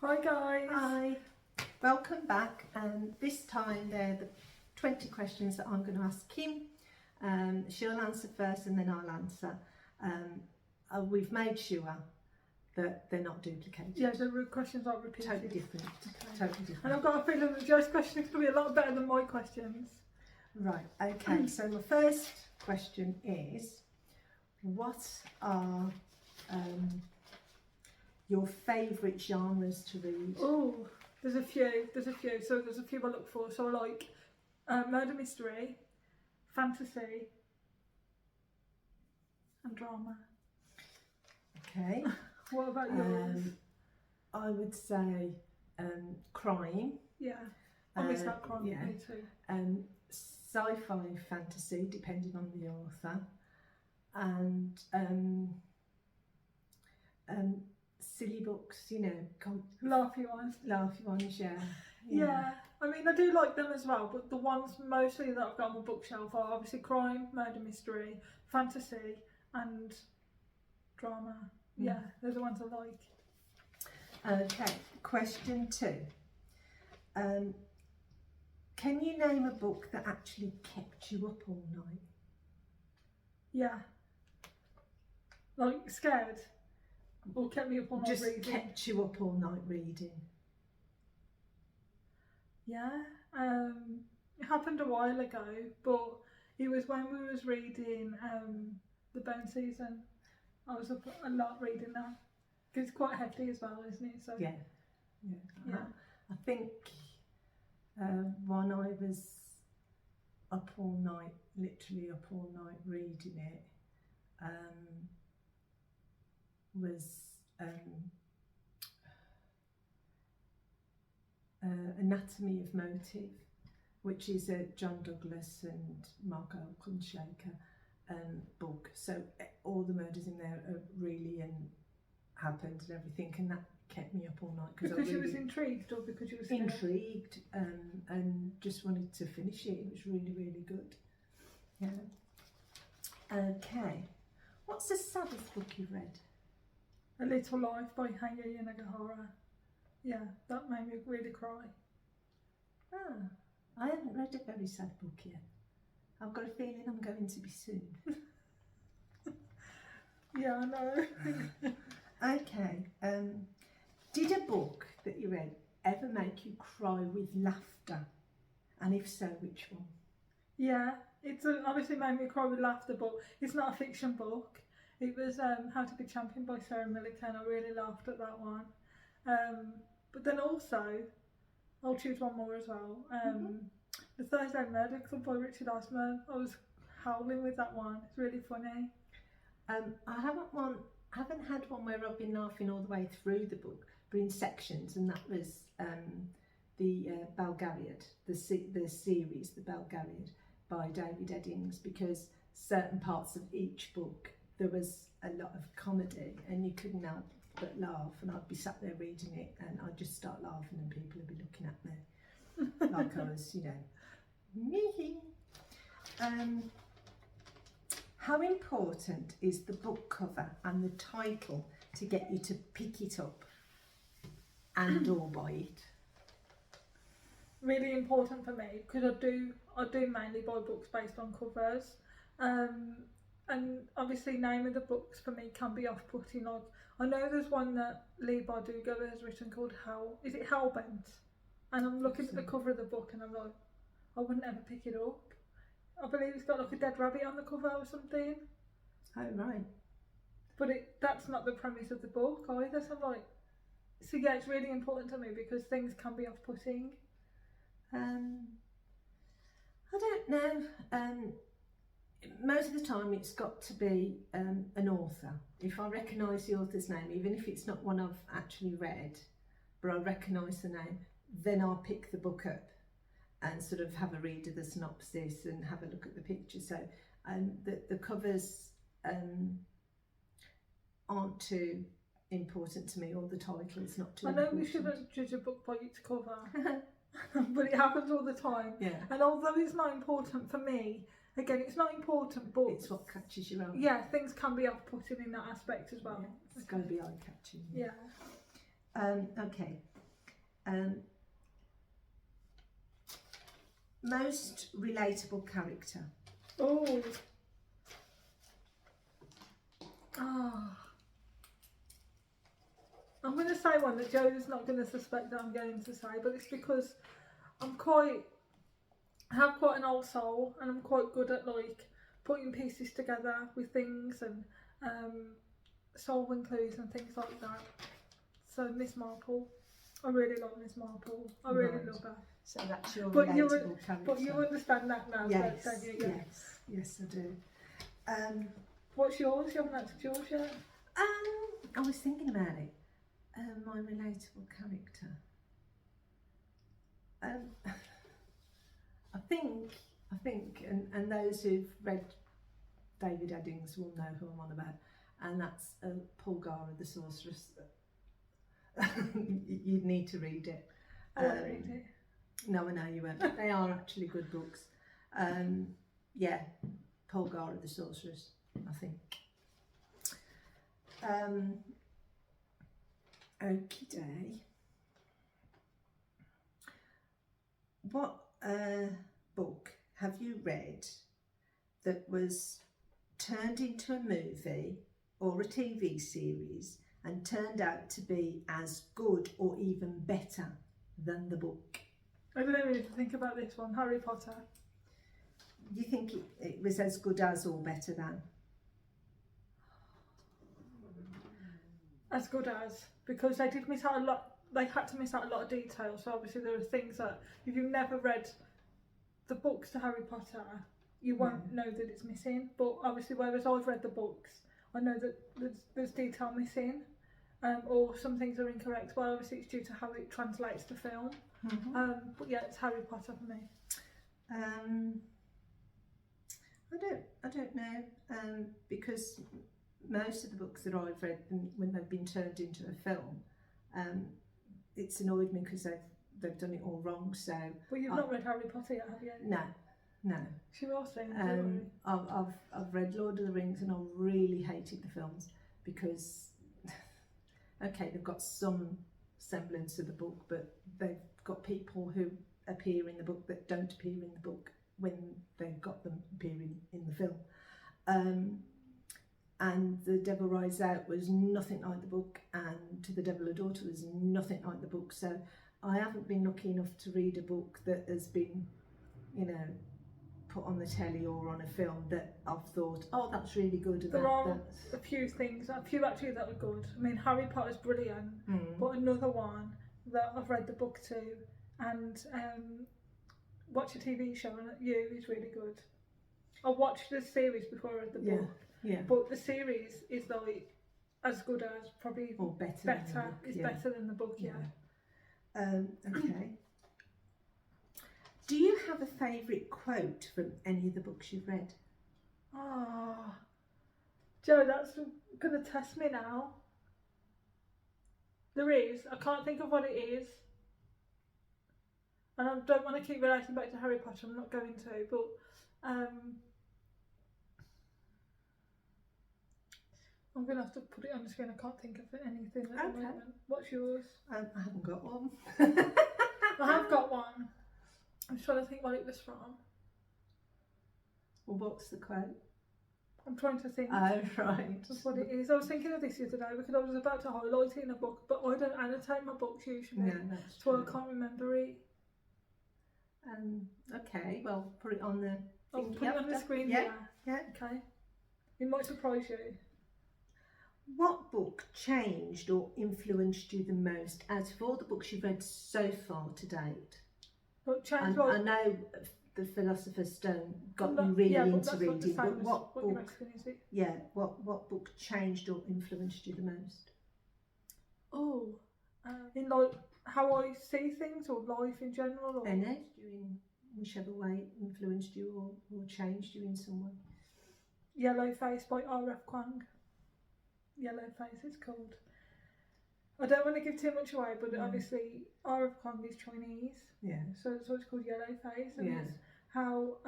Hi guys. Hi, welcome back. This time they're the 20 questions that I'm going to ask Kim. She'll answer first and then I'll answer. We've made sure that they're not duplicated. Yeah, the questions aren't repeated. Totally different. Okay. Totally different. And I've got a feeling that Joe's question is going to be a lot better than my questions. Right, okay, so my first question is, what are your favourite genres to read? Oh, there's a few. So there's a few I look for. So I like murder mystery, fantasy, and drama. Okay. What about yours? I would say crime. Yeah, I miss that crime. yeah. Me too. Sci-fi, fantasy, depending on the author, and silly books, you know, Laughy ones. laughy ones, yeah. Yeah, I mean, I do like them as well, but the ones mostly that I've got on my bookshelf are obviously crime, murder mystery, fantasy, and drama. Yeah, they're the ones I like. Okay, question 2. Can you name a book that actually kept you up all night? Yeah. Like, scared? Or kept me up all night Just reading? kept you up all night reading. Yeah. It happened a while ago, but it was when we was reading the Bone Season. I was up a lot reading that. Because it's quite hefty as well, isn't it? So Yeah. I think when I was up all night, literally up all night reading it, was Anatomy of Motive, which is a John Douglas and Margot Kunshaker book. So all the murders in there are really happened and everything, and that kept me up all night because I really you was intrigued, or because you was scared? intrigued and just wanted to finish it. It was really, really good. Yeah. Okay. What's the saddest book you've read? A Little Life by Hanya Yanagihara. Yeah, that made me really cry. Ah, I haven't read a very sad book yet. I've got a feeling I'm going to be soon. Yeah, I know. Okay. Did a book that you read ever make you cry with laughter? And if so, which one? Yeah, it's obviously made me cry with laughter, but it's not a fiction book. It was How to Be Champion by Sarah Millican. I really laughed at that one. But then also, I'll choose one more as well. The Thursday Murder Club by Richard Osman. I was howling with that one. It's really funny. I haven't had one where I've been laughing all the way through the book, but in sections, and that was the Belgariad, the series, the Belgariad by David Eddings, because certain parts of each book there was a lot of comedy and you couldn't help but laugh, and I'd be sat there reading it and I'd just start laughing and people would be looking at me like I was, you know. How important is the book cover and the title to get you to pick it up and or buy it? Really important for me, because I do mainly buy books based on covers, and obviously name of the books for me can be off-putting. Like, I know there's one that Lee Bardugo has written called is it Hellbent? And I'm looking at the cover of the book and I'm like, I wouldn't ever pick it up. I believe it's got like a dead rabbit on the cover or something. Oh right. But that's not the premise of the book either. So I'm like, so yeah, it's really important to me because things can be off-putting. I don't know. Most of the time it's got to be an author. If I recognise the author's name, even if it's not one I've actually read, but I recognise the name, then I'll pick the book up and sort of have a read of the synopsis and have a look at the picture. So the covers aren't too important to me, or the title is not too important. I know we shouldn't judge a book by its cover, but it happens all the time. Yeah. And although it's not important for me, again, it's not important, but it's what catches your eye. Yeah, things can be off-putting in that aspect as well. Yeah, it's going to be eye-catching. Yeah. Okay. Most relatable character. Oh. Ah. I'm going to say one that Joe's not going to suspect that I'm going to say, but it's because I have quite an old soul, and I'm quite good at like putting pieces together with things and solving clues and things like that. So Miss Marple, I really like Miss Marple. I really love her. So that's your But relatable character. But you understand that now, yes, don't you? Yeah. Yes, I do. What's yours? You haven't answered yours yet. I was thinking about it. My relatable character. I think, and those who've read David Eddings will know who I'm on about, and that's Polgara the Sorceress. You'd need to read it. I won't read it. No, I know you won't. They are actually good books. Yeah, Polgara the Sorceress, I think. Okie-day. What book have you read that was turned into a movie or a TV series and turned out to be as good or even better than the book? I don't really think about this one. Harry Potter. You think it was as good as or better than? As good as, because they did miss out a lot. They had to miss out a lot of detail. So obviously there are things that if you've never read the books to Harry Potter, you won't know that it's missing. But obviously, whereas I've read the books, I know that there's detail missing, or some things are incorrect. But obviously, it's due to how it translates to film. But yeah, it's Harry Potter for me. I don't know, because most of the books that I've read, when they've been turned into a film, it's annoyed me because they've done it all wrong. So. But you've not read Harry Potter yet, have you? No. She will soon. I've read Lord of the Rings and I really hated the films because, okay, they've got some semblance of the book, but they've got people who appear in the book that don't appear in the book when they've got them appearing in the film. And The Devil Rides Out was nothing like the book, and To the Devil a Daughter was nothing like the book. So I haven't been lucky enough to read a book that has been, put on the telly or on a film that I've thought, oh, that's really good. And there are a few actually that are good. I mean, Harry Potter's brilliant, but another one that I've read the book to and watched a TV show on You is really good. I watched the series before I read the book. Yeah. But the series is like as good as, probably or better. It's better than the book. Yeah. Okay. Do you have a favourite quote from any of the books you've read? Joe, that's going to test me now. There is. I can't think of what it is. And I don't want to keep relating back to Harry Potter. I'm not going to. But I'm going to have to put it on the screen. I can't think of anything at the moment. What's yours? I haven't got one. I have got one. I'm trying to think what it was from. Well, what's the quote? I'm trying to think. Oh, right. That's what it is. I was thinking of this the other day because I was about to highlight it in a book, but I don't annotate my books usually. No, that's so true. I can't remember it. Okay, well, put it on the I'll put it on the screen. Yeah. Okay. It might surprise you. What book changed or influenced you the most out of all the books you've read so far to date? I know the Philosopher's Stone got you really into reading, but what book? Yeah, what book changed or influenced you the most? In like how I see things or life in general, or in whichever way it influenced you or changed you in some way. Yellow Face by R.F. Kuang. Yellow Face, it's called. I don't want to give too much away, but obviously R.F. Kuang is Chinese. Yeah. So it's called Yellow Face, and it's how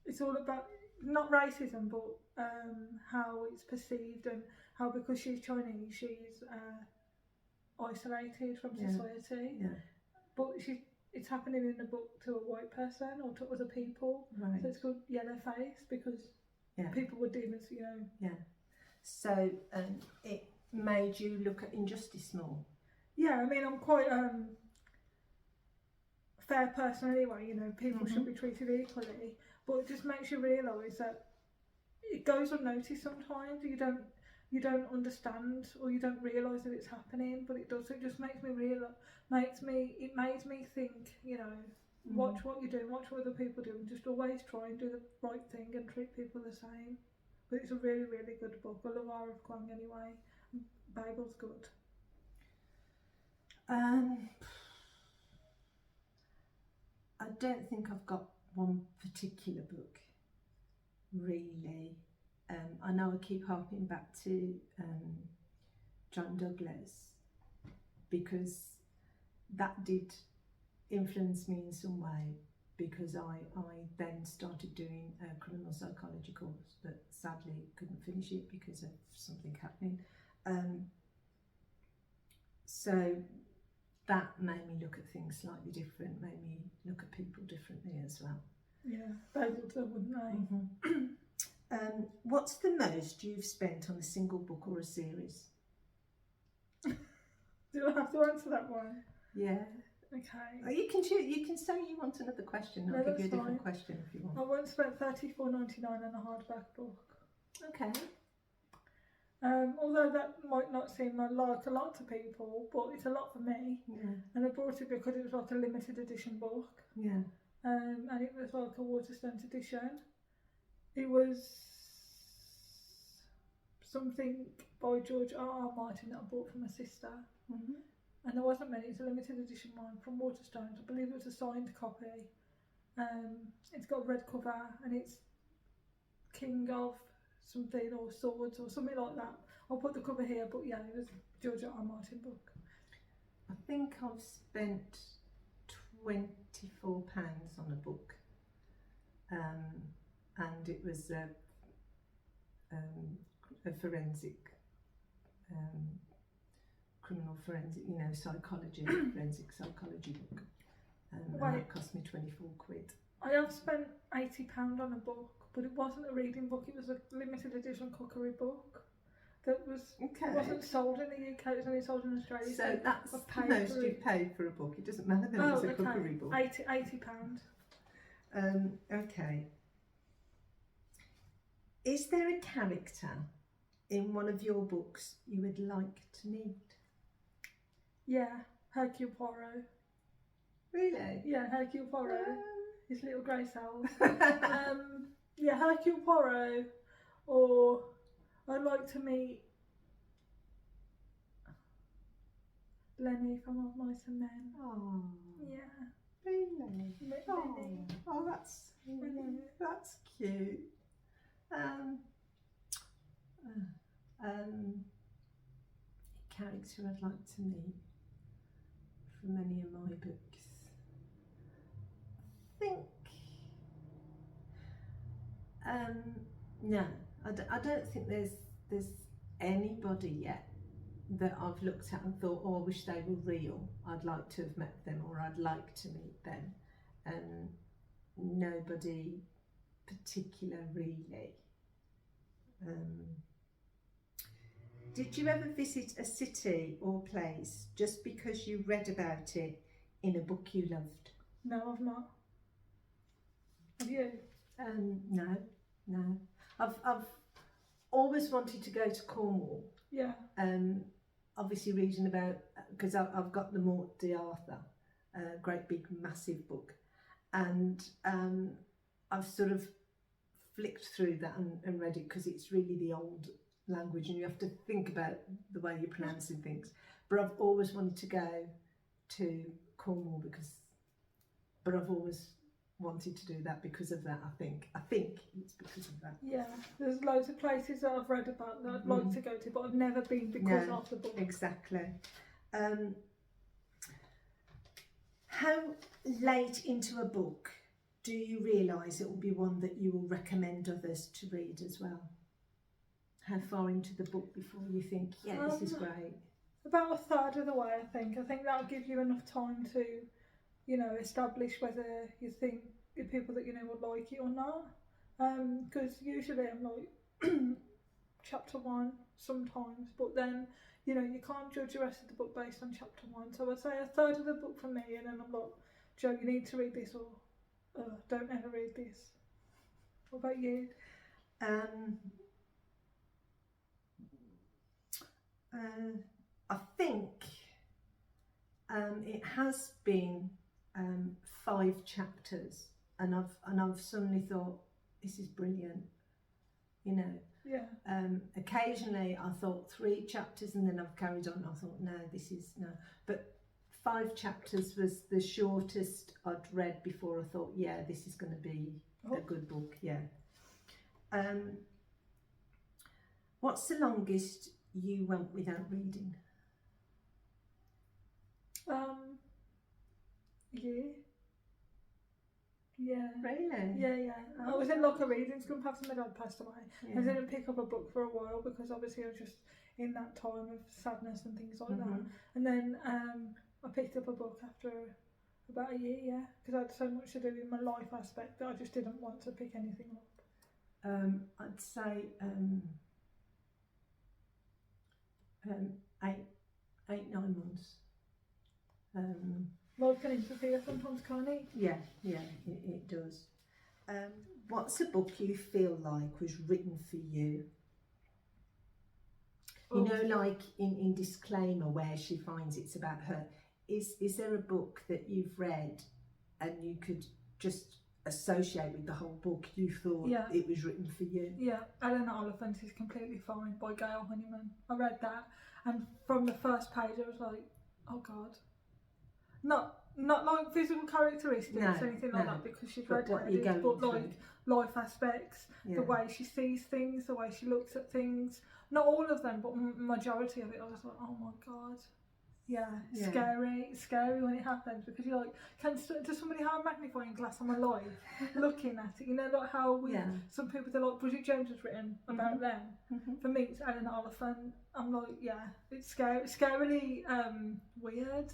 it's all about not racism, but how it's perceived, and how because she's Chinese, she's isolated from Yeah. society. Yeah. But it's happening in the book to a white person or to other people. Right. So it's called Yellow Face because Yeah. people were demons, you know. Yeah. So it made you look at injustice more. Yeah, I mean, I'm quite fair person anyway, you know, people should be treated equally, but it just makes you realise that it goes unnoticed sometimes. You don't understand or you don't realise that it's happening, but it does. It just makes me it made me think, you know, watch what you're doing, watch what other people do, and just always try and do the right thing and treat people the same. But it's a really, really good book. I love R of Kwang anyway. Babel's good. I don't think I've got one particular book, really. I know I keep harping back to John Douglas because that did influence me in some way, because I then started doing a criminal psychology course, but sadly couldn't finish it because of something happening. So that made me look at things slightly different, made me look at people differently as well. Yeah, Babel too, wouldn't they? What's the most you've spent on a single book or a series? Do I have to answer that one? Yeah. Okay. You can choose. You can say you want another question. I'll give you a different question if you want. I once spent $34.99 on a hardback book. Okay. Although that might not seem like a lot to people, but it's a lot for me. Yeah. And I bought it because it was like a limited edition book. Yeah. And it was like a Waterstones edition. It was something by George R.R. Martin that I bought for my sister. And there wasn't many. It's a limited edition one from Waterstones. I believe it was a signed copy. It's got a red cover and it's King of something or Swords or something like that. I'll put the cover here, but yeah, it was George R.R. Martin book. I think I've spent £24 on a book, and it was a forensic. Criminal forensic, psychology, forensic psychology book, and that cost me £24. I have spent £80 on a book, but it wasn't a reading book. It was a limited edition cookery book that wasn't sold in the UK. It was only sold in Australia. So that's the most you've paid for a book. It doesn't matter that it's a cookery book. £80. Okay. Is there a character in one of your books you would like to meet? Yeah, Hercule Poirot. Really? Yeah, Hercule Poirot. His little grey cells. Yeah, Hercule Poirot, or I'd like to meet Lenny from Of Mice and Men. Oh. Yeah. Really? Lenny. Oh, that's cute. Character I'd like to meet from any of my books. I think no, I don't think there's anybody yet that I've looked at and thought, oh, I wish they were real. I'd like to have met them, or I'd like to meet them. Nobody particular, really. Did you ever visit a city or place just because you read about it in a book you loved? No, I've not. Have you? No. I've always wanted to go to Cornwall. Yeah. Obviously reading about, because I've got the Morte d'Arthur, great big massive book, and I've sort of flicked through that and read it because it's really the old language and you have to think about the way you're pronouncing things. But I've always wanted to go to Cornwall but I've always wanted to do that because of that. I think it's because of that. Yeah, there's loads of places that I've read about that I'd like to go to, but I've never been because of the book. Exactly. How late into a book do you realise it will be one that you will recommend others to read as well? How far into the book before you think, yeah, this is great? About a third of the way, I think. I think that'll give you enough time to, you know, establish whether you think the people that you know will like it or not. Because usually I'm like chapter one sometimes, but then you know you can't judge the rest of the book based on chapter one. So I'd say a third of the book for me, and then I'm like, Joe, you need to read this, or don't ever read this. What about you? I think it has been 5 chapters, and I've suddenly thought, this is brilliant, you know. Yeah. Occasionally I thought 3 chapters, and then I've carried on. I thought, no, this is no. But 5 chapters was the shortest I'd read before I thought, yeah, this is going to be a good book. Yeah. What's the longest you went without reading? Yeah. Really? Yeah. I was in like a reading slump after my dad passed away. Yeah. I didn't pick up a book for a while because obviously I was just in that time of sadness and things like that. And then I picked up a book after about a year, yeah, because I had so much to do in my life aspect that I just didn't want to pick anything up. I'd say 8-9 months. Life can interfere sometimes, can't it? Yeah, it does. What's a book you feel like was written for you? You know, like in Disclaimer, where she finds it's about her. Is there a book that you've read and you could just associate with the whole book? You thought it was written for you? Yeah, Eleanor Oliphant is Completely Fine by Gail Honeyman. I read that, and from the first page I was like, oh God. Not like physical characteristics or anything like that, because she's read it, but like life aspects, the way she sees things, the way she looks at things. Not all of them, but majority of it. I was like, oh my God. Yeah, scary when it happens, because you're like, does somebody have a magnifying glass on my life looking at it? You know, like how some people, they're like, Bridget Jones has written about them. For me, it's Eleanor Oliphant. I'm like, yeah, it's scarily weird.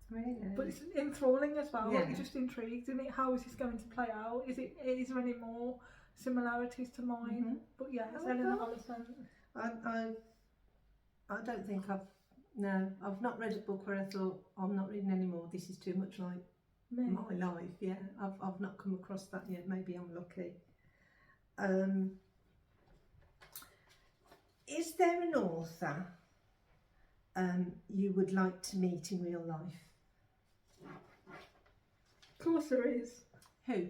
Really? But it's enthralling as well. Like, you're just intrigued in it. How is this going to play out? Is there any more similarities to mine? But yeah, it's Eleanor Oliphant. I don't think I've not read a book where I thought, I'm not reading anymore, this is too much like my life. Yeah, I've not come across that yet. Maybe I'm lucky. Is there an author you would like to meet in real life? Of course there is. Who?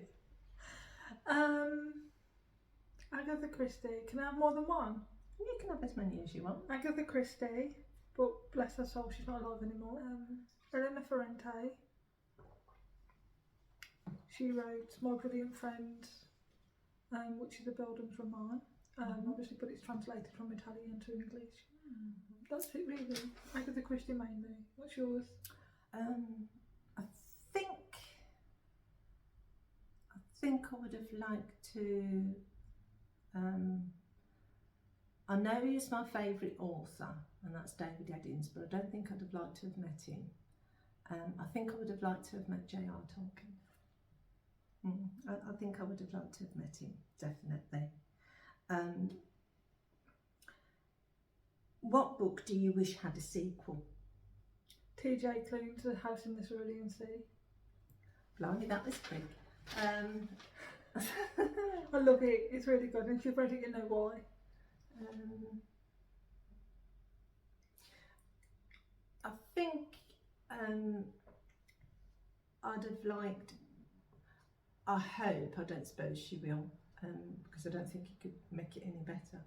Agatha Christie. Can I have more than one? You can have as many as you want. Agatha Christie, but bless her soul, she's not alive anymore. Elena Ferrante. She wrote My Brilliant Friend, which is a Bildungsroman roman. Obviously, but it's translated from Italian to English. That's it, really. Agatha Christie mainly. What's yours? I think I would have liked to. I know he is my favourite author, and that's David Eddings, but I don't think I'd have liked to have met him. I think I would have liked to have met J.R. Tolkien. I think I would have liked to have met him, definitely. What book do you wish had a sequel? T.J. Klune, To the House in the Cerulean Sea. Blimey, that was quick. I love it, it's really good, and if you've read it you know why. I think I'd have liked, I hope, I don't suppose she will, because I don't think you could make it any better,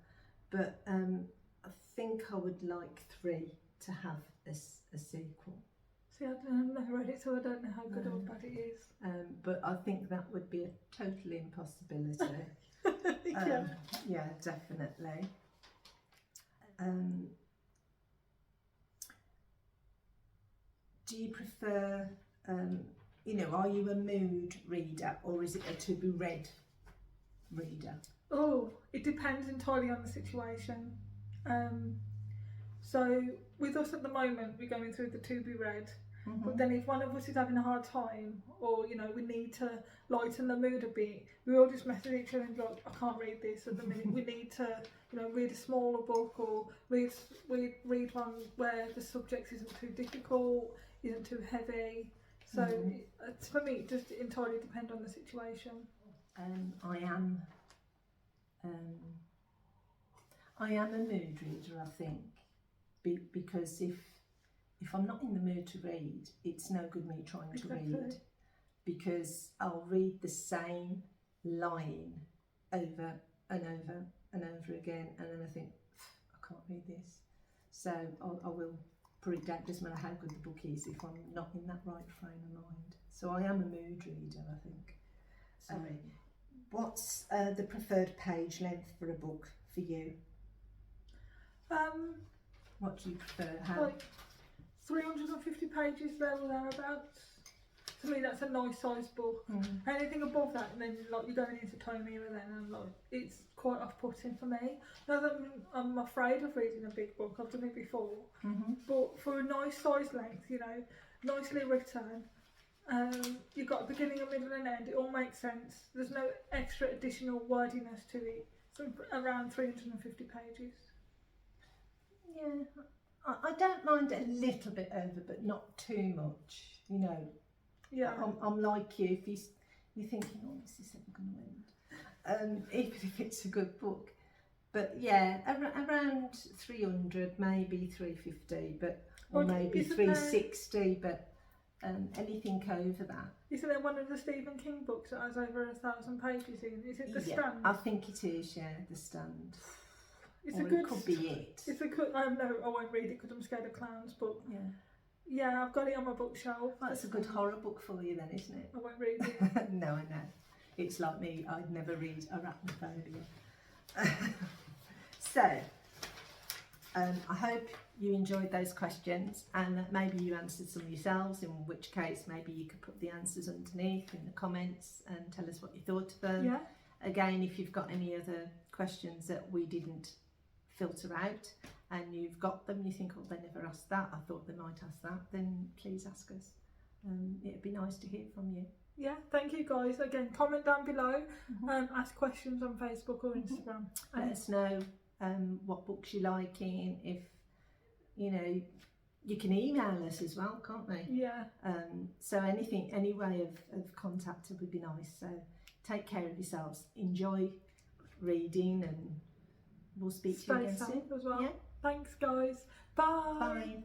but I think I would like 3 to have a sequel. See, I've never read it, so I don't know how good or bad it is. But I think that would be a total impossibility. Yeah, definitely. Do you prefer, are you a mood reader, or is it a to be read reader? Oh, it depends entirely on the situation. So with us at the moment, we're going through the to be read. Mhm. But then if one of us is having a hard time, or you know, we need to lighten the mood a bit, we all just message each other and be like, I can't read this at the minute. We need to, you know, read a smaller book, or read one where the subject isn't too difficult, isn't too heavy. So it's, for me, it just entirely depends on the situation. I am a mood reader, I think, because if I'm not in the mood to read, it's no good me trying to read, because I'll read the same line over and over and over again, and then I think, I can't read this. So I will put it down. Doesn't matter how good the book is if I'm not in that right frame of mind. So I am a mood reader, I think. Sorry. What's the preferred page length for a book for you? What do you prefer? How? Like 350 pages there or thereabouts. To me, that's a nice sized book. Anything above that, and then like you're going into Tome Era, then and like it's quite off-putting for me. Not that I'm afraid of reading a big book. I've done it before, but for a nice size length, you know, nicely written. You've got a beginning, a middle, and end. It all makes sense. There's no extra additional wordiness to it. So around 350 pages. Yeah, I don't mind a little bit over, but not too much. You know, Yeah. I'm like you. If you're thinking, oh, this is never going to end, even if it's a good book. But yeah, around 300, maybe 350, but or maybe 360, but anything over that. Isn't there one of the Stephen King books that has over 1,000 pages in? Is it The Stand? I think it is. Yeah, The Stand. It's or a good. It could be it. It's a good. I won't read it because I'm scared of clowns. But yeah, I've got it on my bookshelf. That's a good horror book for you, then, isn't it? I won't read it. No, I know. It's like me. I'd never read Arachnophobia. So, I hope you enjoyed those questions, and that maybe you answered some yourselves, in which case maybe you could put the answers underneath in the comments and tell us what you thought of them. Yeah. Again, if you've got any other questions that we didn't filter out and you've got them, you think, oh, they never asked that, I thought they might ask that, then please ask us. It'd be nice to hear from you. Yeah, thank you guys. Again, comment down below, ask questions on Facebook or Instagram. Let us know what books you're liking. If you know, you can email us as well, can't they? Yeah. So any way of contact would be nice. So take care of yourselves, enjoy reading, and we'll speak to you again soon as well. Yeah. Thanks guys. Bye. Bye.